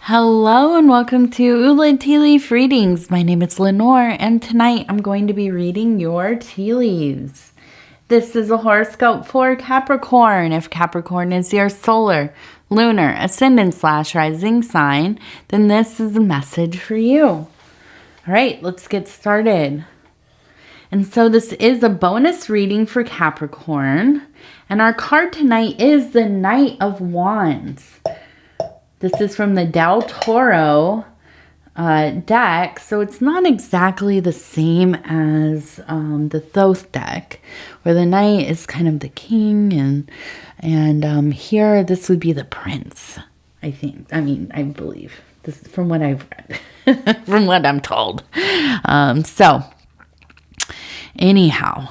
Hello and welcome to Ula Tea Leaf Readings. My name is Lenor and tonight I'm going to be reading your tea leaves. This is a horoscope for Capricorn. If Capricorn is your solar, lunar, ascendant / rising sign, then this is a message for you. All right, let's get started. And so this is a bonus reading for Capricorn. And our card tonight is the Knight of Wands. This is from the Del Toro deck, so it's not exactly the same as the Thoth deck, where the Knight is kind of the king, and here this would be the prince, I think. I believe. This is from what I've read, from what I'm told. So, anyhow,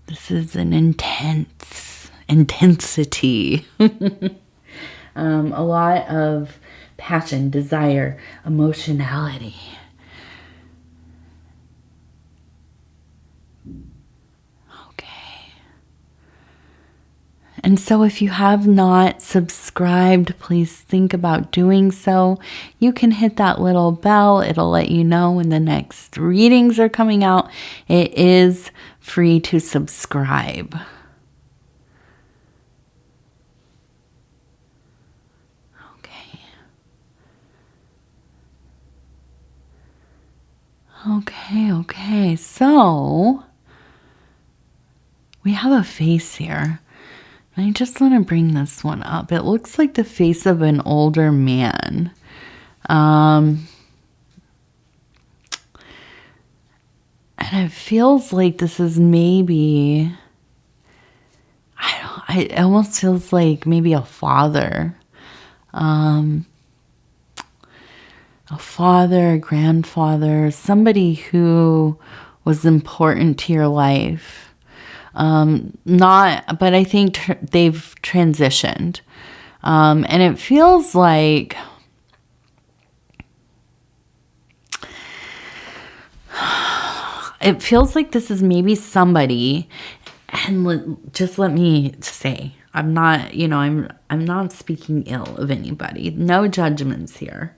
this is an intensity. A lot of passion, desire, emotionality. Okay. And so if you have not subscribed, please think about doing so. You can hit that little bell. It'll let you know when the next readings are coming out. It is free to subscribe. Okay. So we have a face here. And I just want to bring this one up. It looks like the face of an older man. And it feels like this is maybe, it almost feels like maybe a father. A father, a grandfather, somebody who was important to your life. But I think they've transitioned. And it feels like this is maybe somebody, and just let me say, I'm not, I'm not speaking ill of anybody. No judgments here.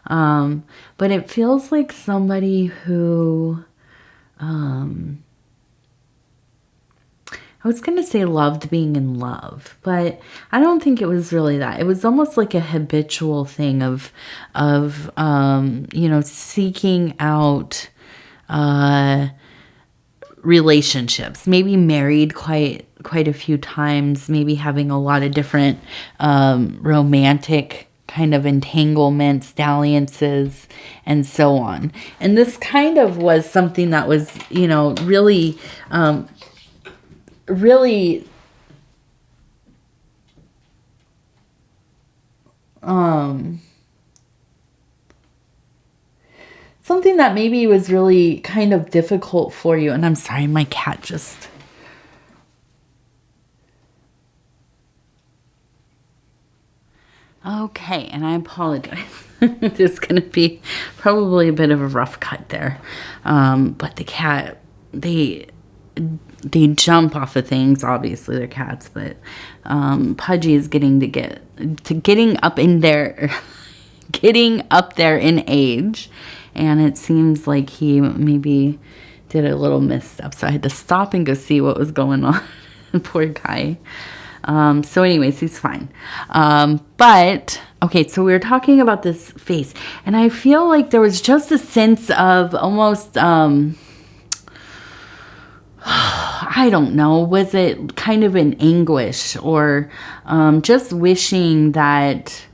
But it feels like somebody who, I was going to say loved being in love, but I don't think it was really that. It was almost like a habitual thing of seeking out, relationships, maybe married quite a few times, maybe having a lot of different, romantic kind of entanglements, dalliances, and so on. And this kind of was something that was, really something that maybe was really kind of difficult for you. And I'm sorry, my cat just... Okay, and I apologize. There's going to be probably a bit of a rough cut there. But the cat, they jump off of things. Obviously, they're cats, but Pudgy is getting up there in age, and it seems like he maybe did a little misstep. So I had to stop and go see what was going on. Poor guy. So anyways, he's fine. But okay, so we were talking about this face, and I feel like there was just a sense of almost, I don't know, was it kind of an anguish or, just wishing that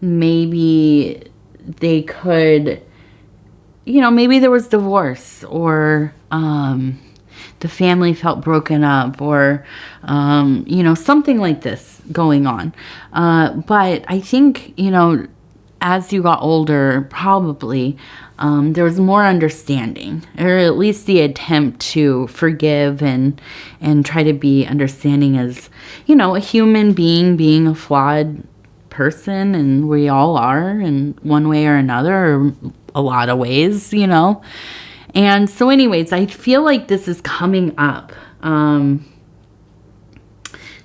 maybe they could, maybe there was divorce or, the family felt broken up or, something like this going on. But I think, as you got older, probably there was more understanding, or at least the attempt to forgive and try to be understanding as, a human being a flawed person, and we all are in one way or another, or a lot of ways, And so anyways, I feel like this is coming up.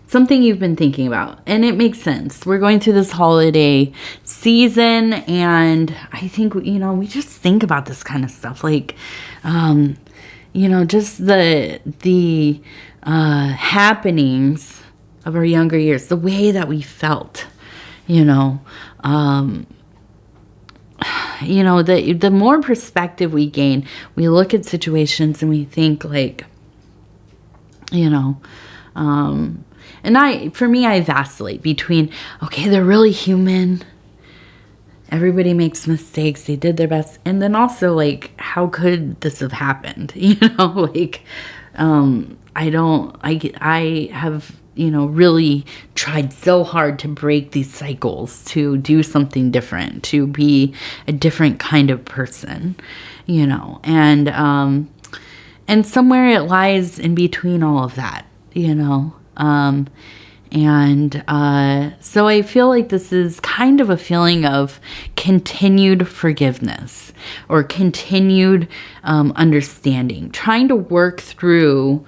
something you've been thinking about, and it makes sense. We're going through this holiday season, and I think, we just think about this kind of stuff, like, just the happenings of our younger years, the way that we felt, the more perspective we gain, we look at situations and we think like, for me, I vacillate between, okay, they're really human. Everybody makes mistakes. They did their best. And then also like, how could this have happened? I have, really tried so hard to break these cycles, to do something different, to be a different kind of person, and somewhere it lies in between all of that, so I feel like this is kind of a feeling of continued forgiveness or continued understanding, trying to work through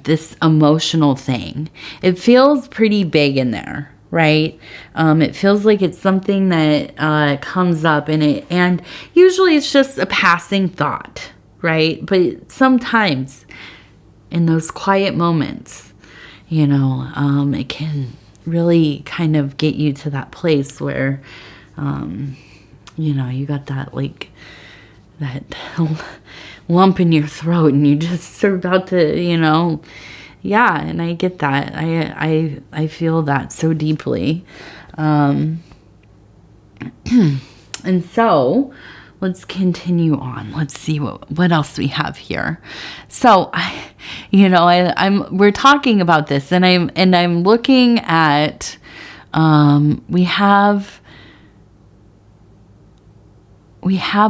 this emotional thing. It feels pretty big in there, right? It feels like it's something that comes up and usually it's just a passing thought, right? But sometimes in those quiet moments, it can really kind of get you to that place where, you got that, like, that lump in your throat and you just are about to, yeah, and I get that. I feel that so deeply. And so let's continue on. Let's see what else we have here. So we're talking about this, and I'm looking at we have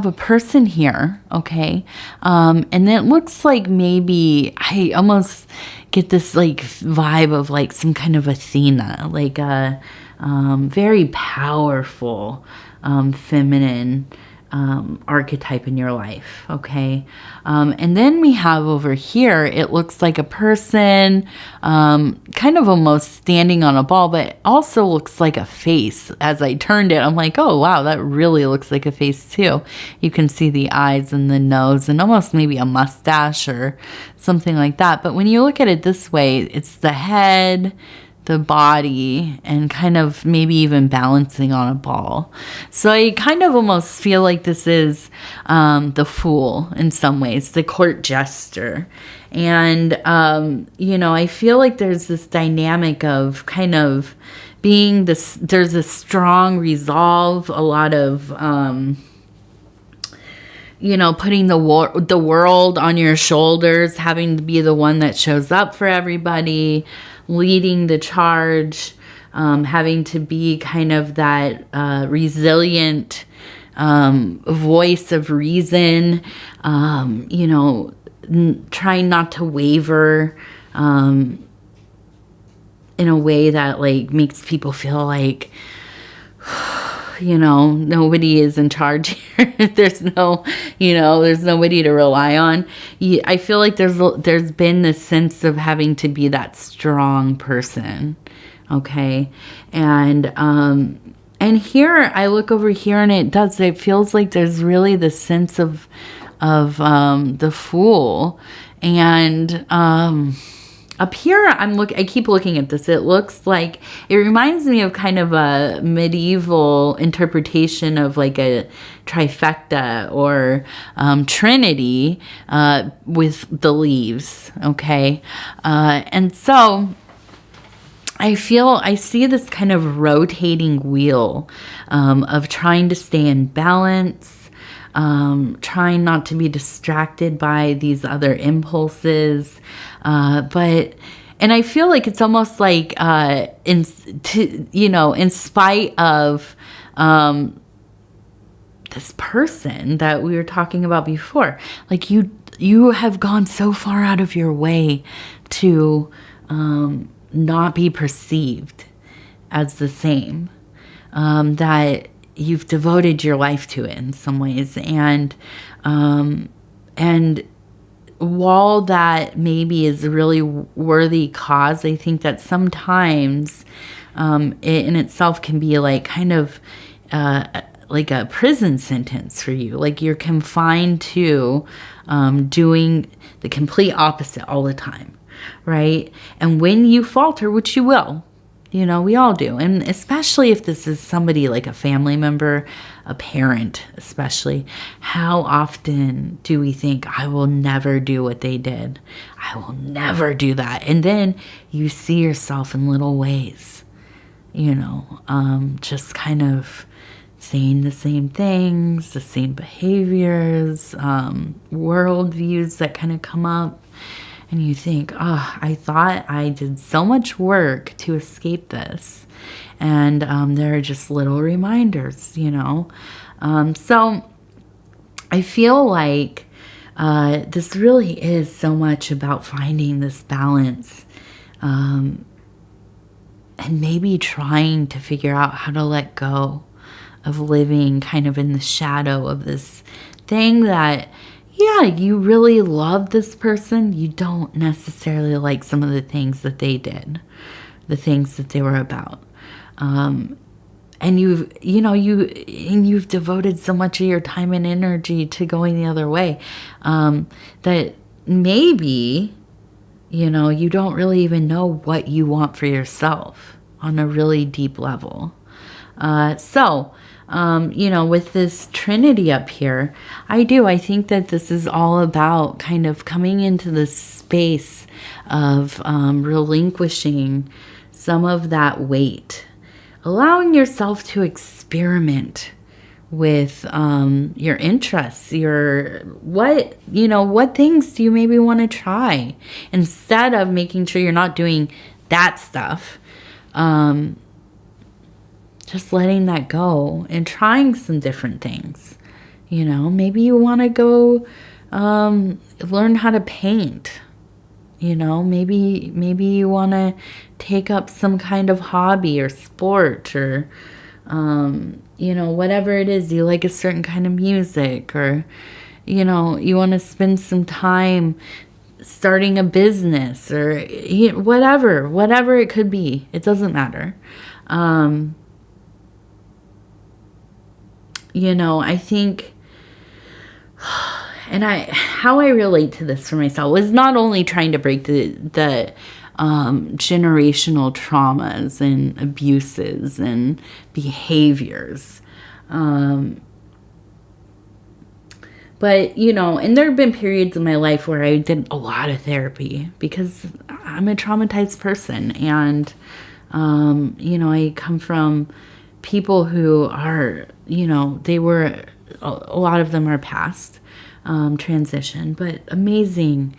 a person here, okay, and it looks like maybe I almost get this like vibe of like some kind of Athena, like a very powerful feminine archetype in your life, okay? And then we have over here, it looks like a person kind of almost standing on a ball, but it also looks like a face. As I turned it, I'm like, oh, wow, that really looks like a face too. You can see the eyes and the nose and almost maybe a mustache or something like that. But when you look at it this way, it's the head, the body, and kind of maybe even balancing on a ball. So I kind of almost feel like this is the Fool in some ways, the court jester. And, I feel like there's this dynamic of kind of being this, there's a strong resolve, a lot of, putting the world on your shoulders, having to be the one that shows up for everybody, leading the charge, having to be kind of that resilient voice of reason, trying not to waver in a way that like makes people feel like, nobody is in charge here. There's nobody to rely on. I feel like there's been this sense of having to be that strong person. Okay. And here I look over here and it feels like there's really this sense of the Fool. And, up here, I keep looking at this. It looks like, it reminds me of kind of a medieval interpretation of like a trifecta or trinity with the leaves, okay? And so I see this kind of rotating wheel of trying to stay in balance, trying not to be distracted by these other impulses. And I feel like it's almost like, in spite of, this person that we were talking about before, like you have gone so far out of your way to, not be perceived as the same, that you've devoted your life to it in some ways. And while that maybe is a really worthy cause, I think that sometimes it in itself can be like kind of like a prison sentence for you. Like you're confined to doing the complete opposite all the time, right? And when you falter, which you will, you know, we all do. And especially if this is somebody like a family member, a parent especially, how often do we think, I will never do what they did? I will never do that. And then you see yourself in little ways, you know, just kind of saying the same things, the same behaviors, worldviews that kind of come up. And you think, oh, I thought I did so much work to escape this. And there are just little reminders, you know. So I feel like this really is so much about finding this balance and maybe trying to figure out how to let go of living kind of in the shadow of this thing that, yeah, you really love this person. You don't necessarily like some of the things that they did, the things that they were about. And you've devoted so much of your time and energy to going the other way, that maybe, you know, you don't really even know what you want for yourself on a really deep level. You know, with this Trinity up here, I think that this is all about kind of coming into this space of relinquishing some of that weight, allowing yourself to experiment with your interests, what things do you maybe want to try, instead of making sure you're not doing that stuff. Just letting that go and trying some different things. You know, maybe you want to go learn how to paint. You know, maybe you want to take up some kind of hobby or sport, or you know, whatever it is. You like a certain kind of music, or you know, you want to spend some time starting a business, or whatever it could be. It doesn't matter. You know, I think, and how I relate to this for myself is not only trying to break the generational traumas and abuses and behaviors, but, you know, and there have been periods in my life where I did a lot of therapy because I'm a traumatized person, and you know, I come from people who are, you know, a lot of them are past transition, but amazing,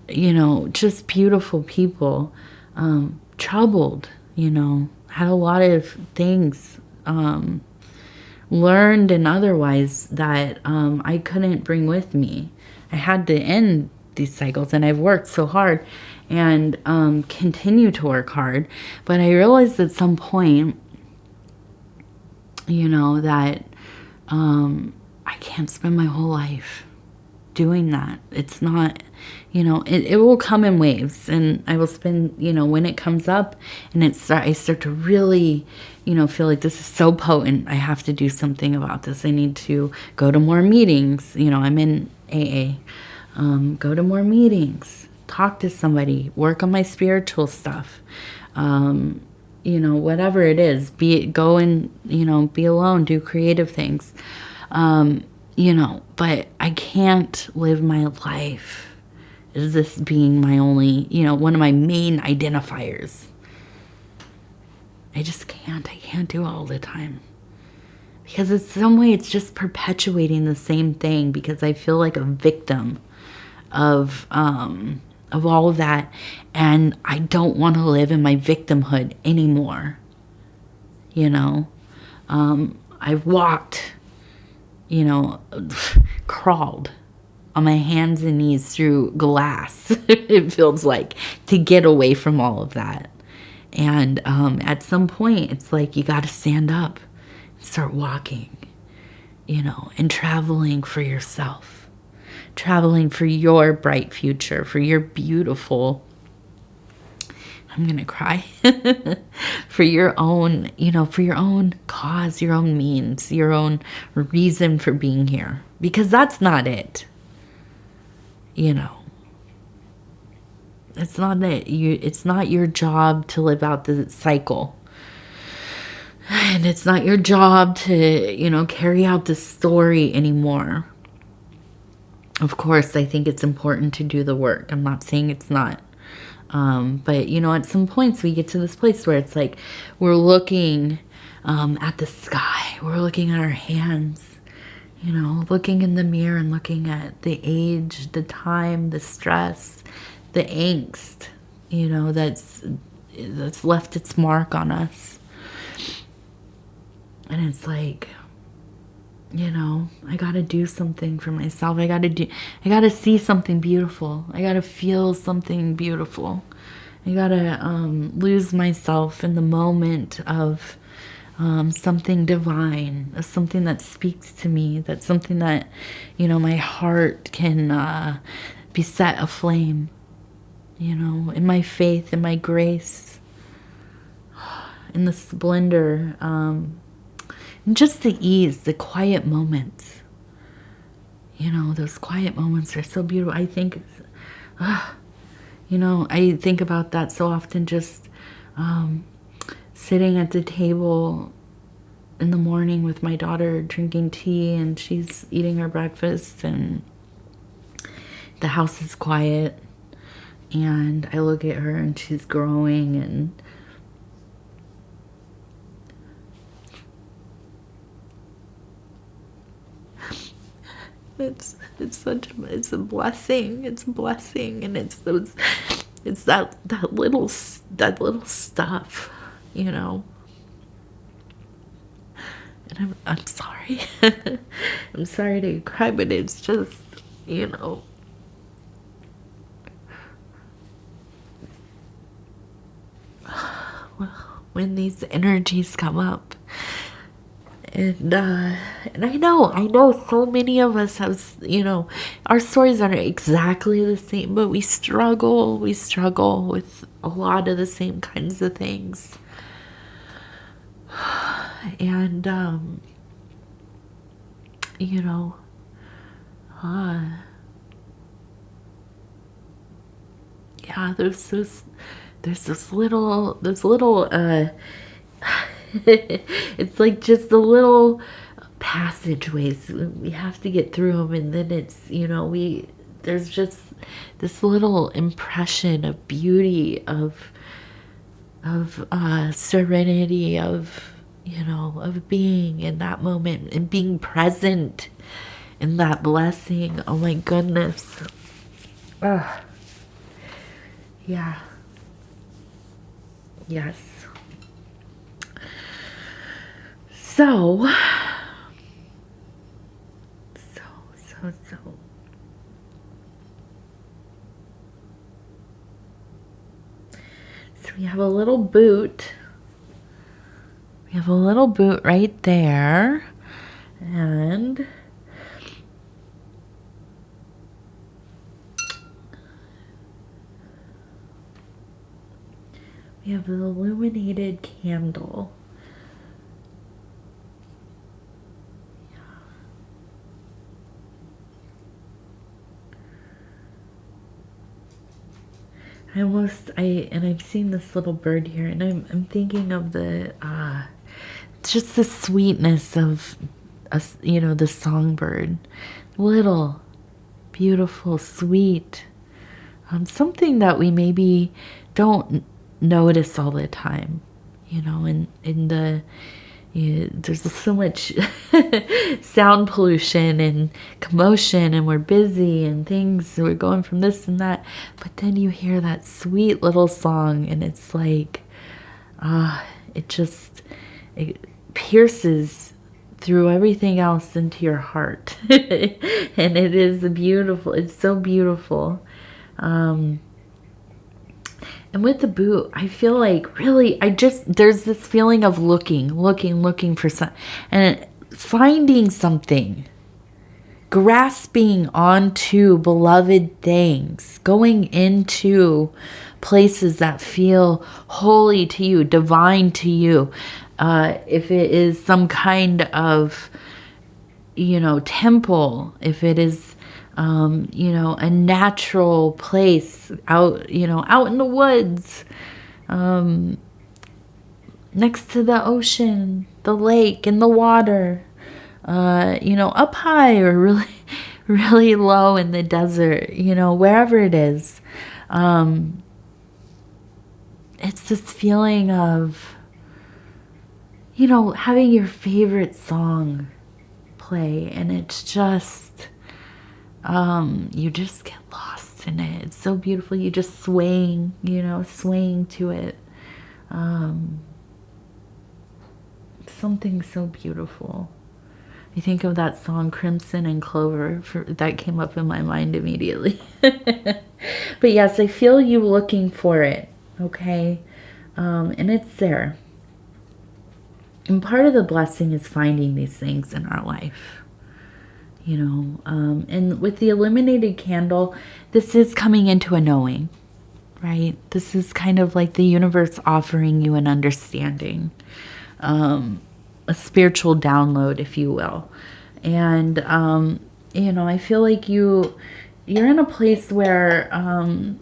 you know, just beautiful people, troubled, you know, had a lot of things learned and otherwise that I couldn't bring with me. I had to end these cycles, and I've worked so hard and continue to work hard, but I realized at some point, you know, that I can't spend my whole life doing that. It's not, you know, it will come in waves, and I will spend, you know, when it comes up and I start to really, you know, feel like this is so potent. I have to do something about this. I need to go to more meetings. You know, I'm in AA. Go to more meetings, talk to somebody, work on my spiritual stuff. You know, whatever it is, go and, you know, be alone, do creative things, you know, but I can't live my life as this being my only, you know, one of my main identifiers. I just can't. I can't do it all the time, because in some way it's just perpetuating the same thing, because I feel like a victim of all of that, and I don't want to live in my victimhood anymore. You know, I've walked, you know, crawled on my hands and knees through glass, it feels like, to get away from all of that. And at some point, it's like you got to stand up and start walking, you know, and traveling for yourself. traveling for your bright future, for your beautiful, I'm going to cry, for your own, for your own cause, your own means, your own reason for being here. Because that's not it. It's not it. It's not your job to live out the cycle. And it's not your job to, carry out the story anymore. Of course, I think it's important to do the work. I'm not saying it's not. But, at some points we get to this place where it's like we're looking at the sky. We're looking at our hands, looking in the mirror and looking at the age, the time, the stress, the angst, that's left its mark on us. And it's like, I got to do something for myself. I got to see something beautiful. I got to feel something beautiful. I got to lose myself in the moment of something divine, of something that speaks to me. That's something that, my heart can be set aflame, in my faith, in my grace, in the splendor, and just the ease, the quiet moments. Those quiet moments are so beautiful. I think, I think about that so often, just sitting at the table in the morning with my daughter, drinking tea, and she's eating her breakfast, and the house is quiet, and I look at her, and she's growing, and it's a blessing. It's a blessing, and it's that little stuff, And I'm sorry. I'm sorry to cry, but it's just, when these energies come up. And I know so many of us have, our stories aren't exactly the same, but we struggle with a lot of the same kinds of things. And, yeah, there's those little, it's like just the little passageways. We have to get through them, and then it's, there's just this little impression of beauty, of serenity, of being in that moment and being present in that blessing. Oh my goodness. Yeah. Yes. So we have a little boot. We have a little boot right there. And we have an illuminated candle. I've seen this little bird here, and I'm thinking of just the sweetness of the songbird. Little, beautiful, sweet. Something that we maybe don't notice all the time, there's so much sound pollution and commotion, and we're busy and things, we're going from this and that, but then you hear that sweet little song, and it's like it pierces through everything else into your heart. And it's so beautiful. And with the boot, I feel like really, there's this feeling of looking for some, and finding something, grasping onto beloved things, going into places that feel holy to you, divine to you. If it is some kind of, temple, if it is, a natural place out, out in the woods, next to the ocean, the lake, and the water, up high or really, really low in the desert, wherever it is. It's this feeling of, having your favorite song play, and it's just, you just get lost in it. It's so beautiful. You just swaying to it. Something so beautiful. I think of that song Crimson and Clover, that came up in my mind immediately. But yes, I feel you looking for it, okay? And it's there. And part of the blessing is finding these things in our life, and with the illuminated candle, this is coming into a knowing, right? This is kind of like the universe offering you an understanding, a spiritual download, if you will. And, I feel like you're in a place where, I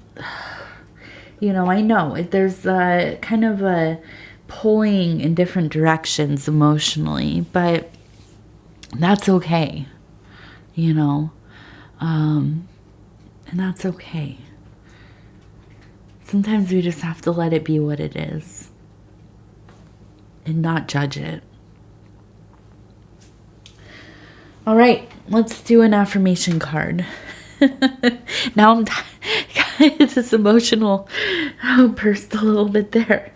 know there's a kind of a pulling in different directions emotionally, but that's okay, and that's okay. Sometimes we just have to let it be what it is and not judge it. All right, let's do an affirmation card. Now I'm this emotional burst a little bit there.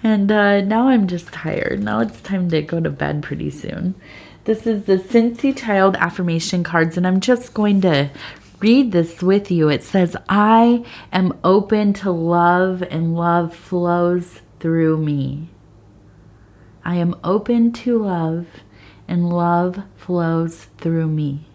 And now I'm just tired. Now it's time to go to bed pretty soon. This is the Cincy Child affirmation cards, and I'm just going to read this with you. It says, I am open to love, and love flows through me. I am open to love, and love flows through me.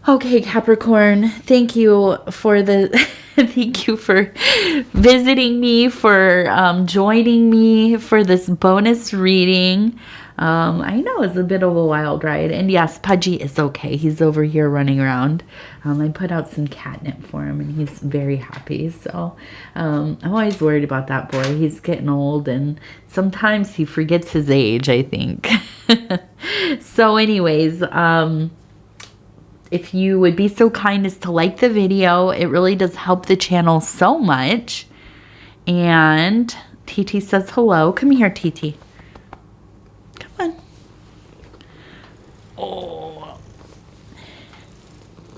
Okay, Capricorn, thank you for thank you for visiting me, for joining me for this bonus reading. I know it's a bit of a wild ride, and yes, Pudgy is okay. He's over here running around. I put out some catnip for him, and he's very happy. So I'm always worried about that boy. He's getting old, and sometimes he forgets his age, I think. So anyways, if you would be so kind as to like the video, it really does help the channel so much. And TT says hello. Come here, TT. Come on. Oh.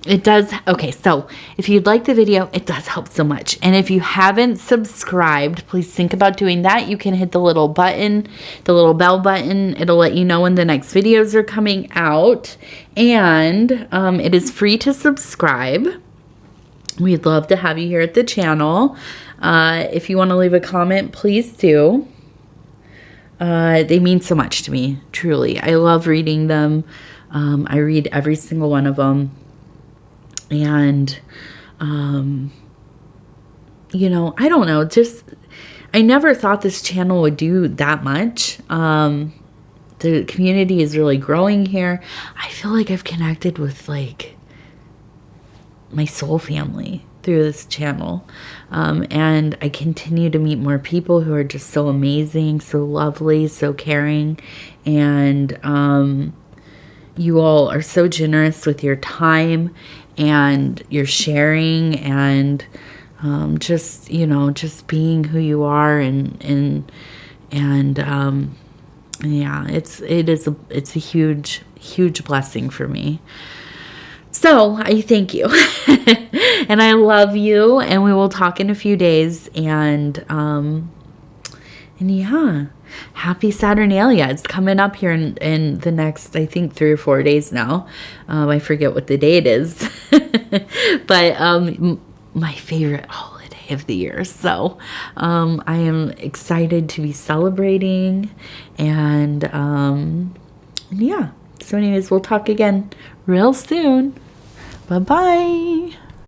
It does. Okay, so if you'd like the video, it does help so much. And if you haven't subscribed, please think about doing that. You can hit the little button, the little bell button. It'll let you know when the next videos are coming out. And it is free to subscribe. We'd love to have you here at the channel. If you want to leave a comment, please do. They mean so much to me, truly. I love reading them. I read every single one of them. And, I don't know, I never thought this channel would do that much. The community is really growing here. I feel like I've connected with, my soul family through this channel. And I continue to meet more people who are just so amazing, so lovely, so caring. And, you all are so generous with your time and your sharing, and just being who you are, and yeah, it's a huge blessing for me. So I thank you. And I love you, and we will talk in a few days. And yeah, happy Saturnalia. It's coming up here in the next, I think, 3 or 4 days now. I forget what the date is. But my favorite holiday. birthday of the year. So I am excited to be celebrating. And yeah. So anyways, we'll talk again real soon. Bye-bye.